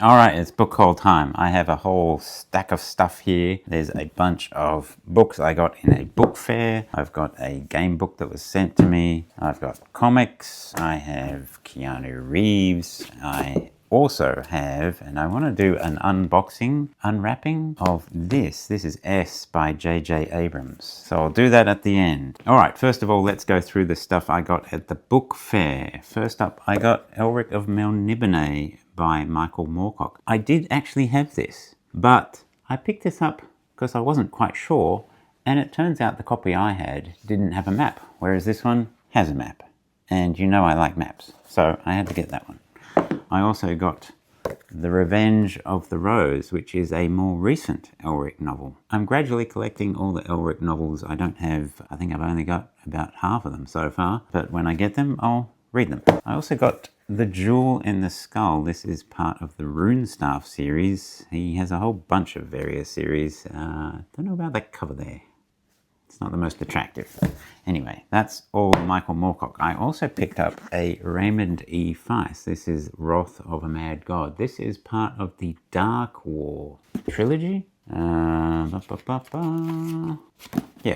All right, it's book haul time. I have a whole stack of stuff here. There's a bunch of books I got in a book fair. I've got a game book that was sent to me. I've got comics. I have Keanu Reeves. I also have, and I want to do an unwrapping of this. This is S by JJ Abrams. So I'll do that at the end. All right, first of all, let's go through the stuff I got at the book fair. First up, I got Elric of Melnibone by Michael Moorcock. I did actually have this, but I picked this up because I wasn't quite sure, and it turns out the copy I had didn't have a map, whereas this one has a map. And you know I like maps, so I had to get that one. I also got The Revenge of the Rose, which is a more recent Elric novel. I'm gradually collecting all the Elric novels. I think I've only got about half of them so far, but when I get them, I'll read them. I also got The Jewel in the Skull. This is part of the Runestaff series. He has a whole bunch of various series. Don't know about that cover there. It's not the most attractive. Anyway, that's all Michael Moorcock. I also picked up a Raymond E. Feist. This is Wrath of a Mad God. This is part of the Dark War trilogy. Yeah,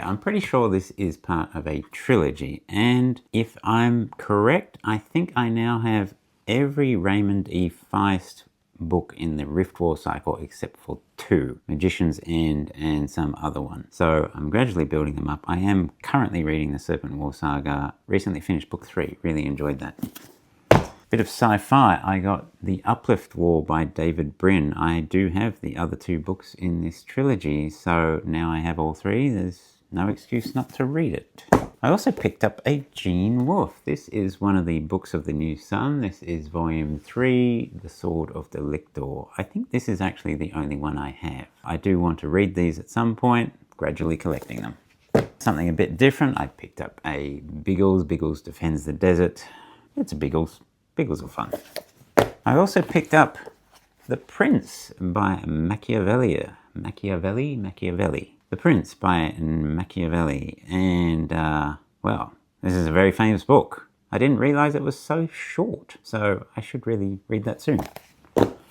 I'm pretty sure this is part of a trilogy. And if I'm correct, I think I now have every Raymond E. Feist book in the Rift War cycle except for 2, Magician's End and some other one. So I'm gradually building them up. I am currently reading the Serpent War saga. Recently finished book 3. Really enjoyed that. Bit of sci-fi. I got The Uplift War by David Brin. I do have the other 2 books in this trilogy, so now I have all 3. There's no excuse not to read it. I also picked up a Gene Wolfe. This is one of the books of the New Sun. This is volume 3, The Sword of the Lictor. I think this is actually the only one I have. I do want to read these at some point, gradually collecting them. Something a bit different, I picked up a Biggles. Biggles Defends the Desert. It's a Biggles. Biggles are fun. I also picked up The Prince by Machiavelli. Machiavelli. The Prince by Machiavelli. And, well, this is a very famous book. I didn't realize it was so short, so I should really read that soon.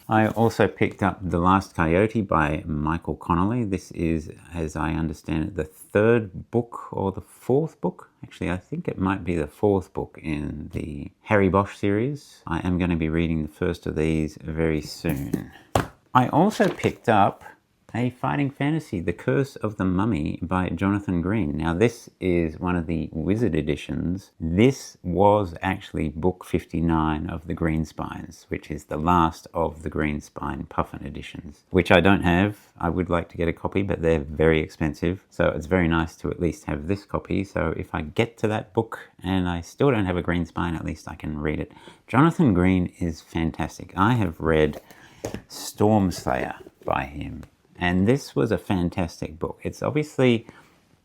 I also picked up The Last Coyote by Michael Connelly. This is, as I understand it, the 3rd book or the 4th book. Actually, I think it might be the 4th book in the Harry Bosch series. I am going to be reading the first of these very soon. I also picked up a fighting fantasy, The Curse of the Mummy by Jonathan Green. Now this is one of the Wizard editions. This was actually book 59 of the Greenspines, which is the last of the Greenspine Puffin editions, which I don't have. I would like to get a copy, but they're very expensive. So it's very nice to at least have this copy. So if I get to that book and I still don't have a Greenspine, at least I can read it. Jonathan Green is fantastic. I have read Stormslayer by him. And this was a fantastic book. It's obviously,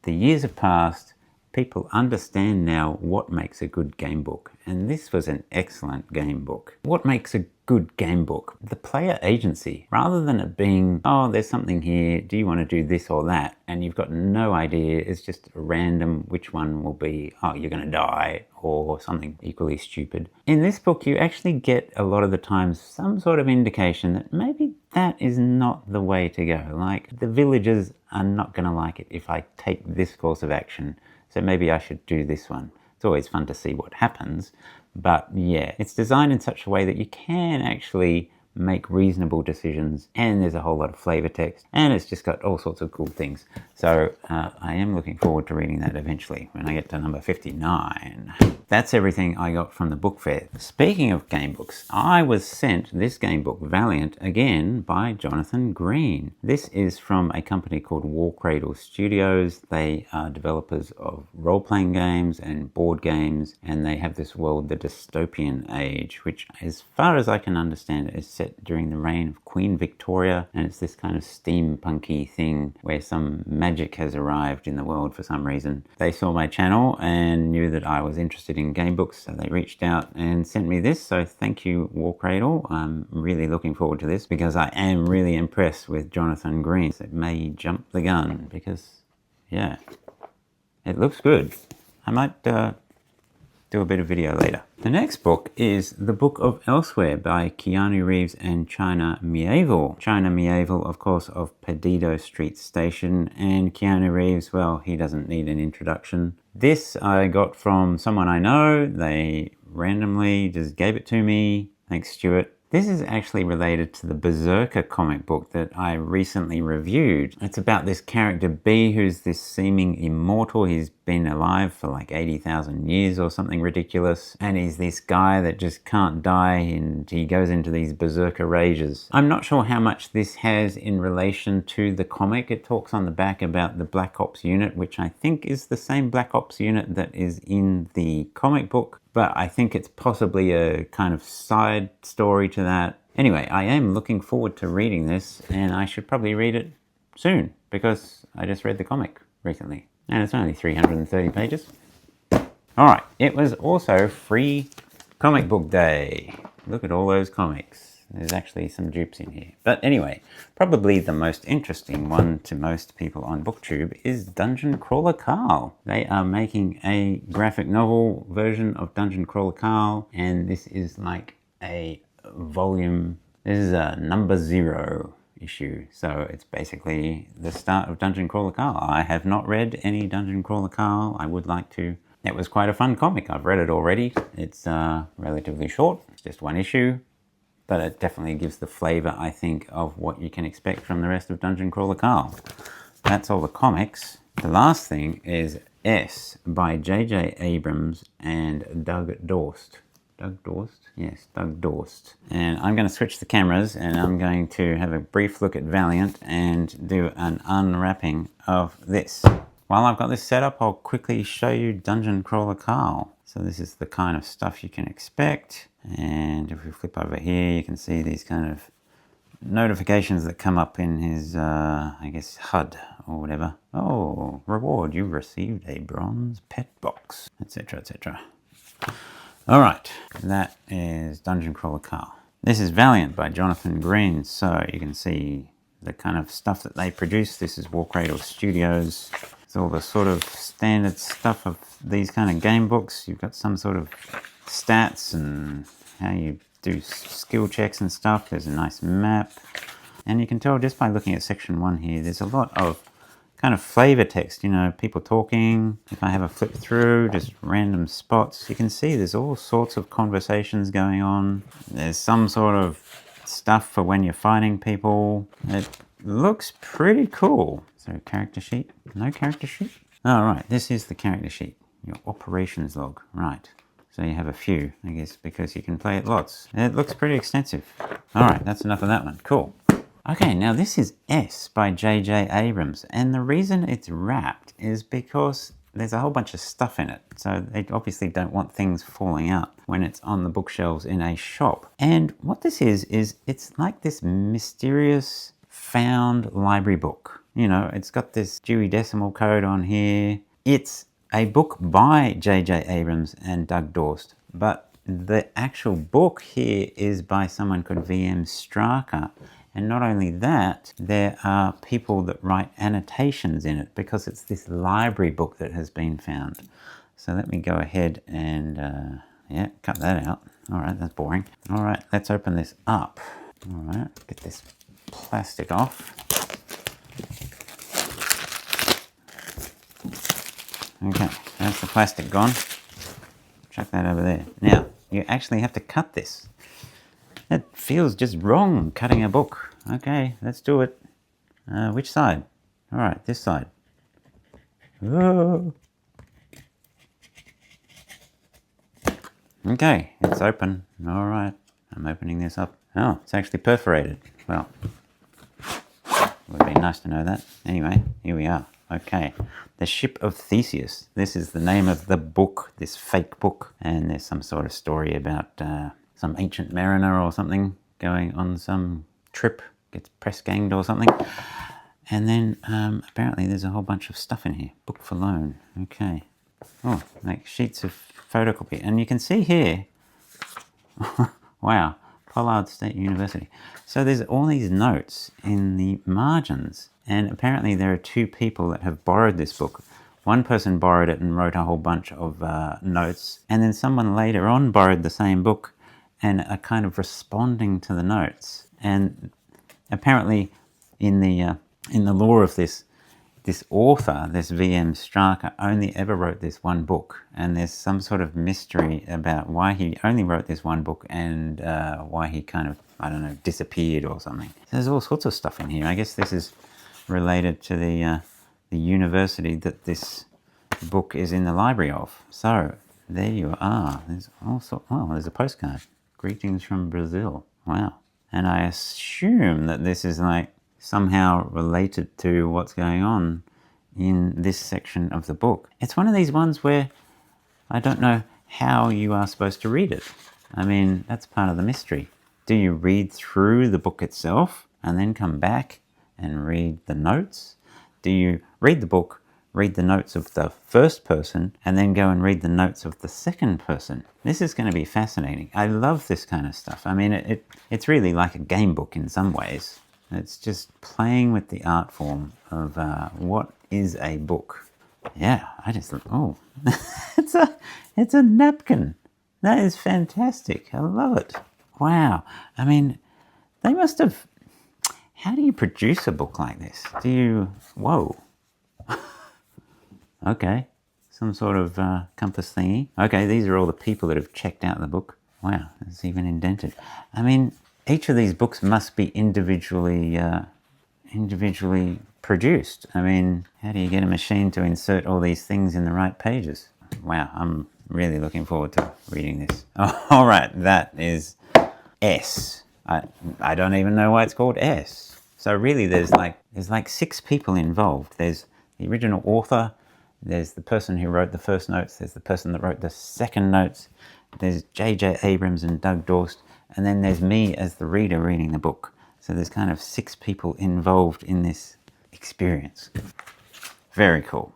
the years have passed, people understand now what makes a good game book. And this was an excellent game book. What makes a good game book? The player agency. Rather than it being, oh, there's something here, do you want to do this or that? And you've got no idea, it's just random which one will be, oh, you're going to die, or something equally stupid. In this book, you actually get a lot of the times some sort of indication that maybe that is not the way to go. Like, the villagers are not going to like it if I take this course of action, so maybe I should do this one. It's always fun to see what happens, but yeah, it's designed in such a way that you can actually make reasonable decisions, and there's a whole lot of flavor text, and it's just got all sorts of cool things. So I am looking forward to reading that eventually when I get to number 59. That's everything I got from the book fair. Speaking of game books, I was sent this game book, Valiant, again by Jonathan Green. This is from a company called Warcradle Studios. They are developers of role-playing games and board games, and they have this world, the dystopian age, which, as far as I can understand, is set during the reign of Queen Victoria, and it's this kind of steampunky thing where some magic has arrived in the world for some reason. They saw my channel and knew that I was interested in game books, so they reached out and sent me this. So thank you, Warcradle. I'm really looking forward to this because I am really impressed with Jonathan Green. It may jump the gun because, yeah, it looks good. I might do a bit of video later. The next book is The Book of Elsewhere by Keanu Reeves and China Mieville. China Mieville, of course, of Perdido Street Station, and Keanu Reeves, well, he doesn't need an introduction. This I got from someone I know. They randomly just gave it to me. Thanks, Stuart. This is actually related to the Berserker comic book that I recently reviewed. It's about this character B, who's this seeming immortal. He's been alive for like 80,000 years or something ridiculous. And he's this guy that just can't die, and he goes into these Berserker rages. I'm not sure how much this has in relation to the comic. It talks on the back about the Black Ops unit, which I think is the same Black Ops unit that is in the comic book. But I think it's possibly a kind of side story to that. Anyway, I am looking forward to reading this, and I should probably read it soon because I just read the comic recently. And it's only 330 pages. Alright, it was also Free Comic Book Day. Look at all those comics. There's actually some dupes in here. But anyway, probably the most interesting one to most people on BookTube is Dungeon Crawler Carl. They are making a graphic novel version of Dungeon Crawler Carl, and this is like a volume. This is a number 0 issue, so it's basically the start of Dungeon Crawler Carl. I have not read any Dungeon Crawler Carl. I would like to. It was quite a fun comic. I've read it already. It's relatively short. It's just one issue. But it definitely gives the flavor, I think, of what you can expect from the rest of Dungeon Crawler Carl. That's all the comics. The last thing is S by JJ Abrams and Doug Dorst. Doug Dorst? Yes, Doug Dorst. And I'm going to switch the cameras, and I'm going to have a brief look at Valiant and do an unwrapping of this. While I've got this set up, I'll quickly show you Dungeon Crawler Carl. So this is the kind of stuff you can expect. And if we flip over here, you can see these kind of notifications that come up in his, I guess, HUD or whatever. Oh, reward, you've received a bronze pet box, etc., etc. All right, that is Dungeon Crawler Carl. This is Valiant by Jonathan Green, so you can see the kind of stuff that they produce. This is Warcradle Studios. It's all the sort of standard stuff of these kind of game books. You've got some sort of stats and how you do skill checks and stuff. There's a nice map. And you can tell just by looking at section 1 here, there's a lot of kind of flavor text, you know, people talking. If I have a flip through, just random spots, you can see there's all sorts of conversations going on. There's some sort of stuff for when you're fighting people. It looks pretty cool. So character sheet? No character sheet? Oh, right, this is the character sheet. Your operations log, right. So you have a few, I guess, because you can play it lots. It looks pretty extensive. All right, that's enough of that one. Cool. Okay, now this is S by JJ Abrams, and the reason it's wrapped is because there's a whole bunch of stuff in it. So they obviously don't want things falling out when it's on the bookshelves in a shop. And what this is it's like this mysterious found library book. You know, it's got this Dewey Decimal Code on here. It's a book by JJ Abrams and Doug Dorst, but the actual book here is by someone called VM Straka. And not only that, there are people that write annotations in it because it's this library book that has been found. So let me go ahead and, yeah, cut that out. All right, that's boring. All right, let's open this up. All right, get this plastic off. Okay, that's the plastic gone. Chuck that over there. Now, you actually have to cut this. It feels just wrong, cutting a book. Okay, let's do it. Which side? All right, this side. Oh. Okay, it's open. All right, I'm opening this up. Oh, it's actually perforated. Well, it would be nice to know that. Anyway, here we are. Okay, The Ship of Theseus. This is the name of the book, this fake book. And there's some sort of story about some ancient mariner or something going on some trip, gets press ganged or something. And then apparently there's a whole bunch of stuff in here. Book for loan. Okay. Oh, like sheets of photocopy. And you can see here, wow, Pollard State University. So there's all these notes in the margins. And apparently there are two people that have borrowed this book. One person borrowed it and wrote a whole bunch of notes, and then someone later on borrowed the same book and are kind of responding to the notes. And apparently in the lore of this author, this V.M. Straka, only ever wrote this one book, and there's some sort of mystery about why he only wrote this one book and why he kind of, I don't know, disappeared or something. There's all sorts of stuff in here. I guess this is related to the university that this book is in the library of. So there you are. There's also, oh, there's a postcard. Greetings from Brazil. Wow. And I assume that this is like somehow related to what's going on in this section of the book. It's one of these ones where I don't know how you are supposed to read it. I mean, that's part of the mystery. Do you read through the book itself and then come back and read the notes? Do you read the book, read the notes of the first person, and then go and read the notes of the second person? This is going to be fascinating. I love this kind of stuff. I mean, it's really like a game book in some ways. It's just playing with the art form of what is a book. Yeah, I just thought, oh, it's a napkin. That is fantastic. I love it. Wow. I mean, they must have... How do you produce a book like this? Do you... Whoa. Okay. Some sort of compass thingy. Okay, these are all the people that have checked out the book. Wow, it's even indented. I mean, each of these books must be individually produced. I mean, how do you get a machine to insert all these things in the right pages? Wow, I'm really looking forward to reading this. Oh, all right, that is S. I don't even know why it's called S. So really there's like 6 people involved. There's the original author, there's the person who wrote the first notes, there's the person that wrote the second notes, there's JJ Abrams and Doug Dorst, and then there's me as the reader reading the book. So there's kind of 6 people involved in this experience. Very cool.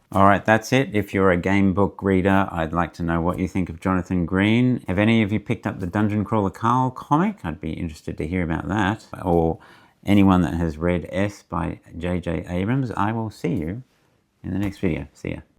All right, that's it. If you're a game book reader, I'd like to know what you think of Jonathan Green. Have any of you picked up the Dungeon Crawler Carl comic? I'd be interested to hear about that. Or anyone that has read S by JJ Abrams. I will see you in the next video. See ya.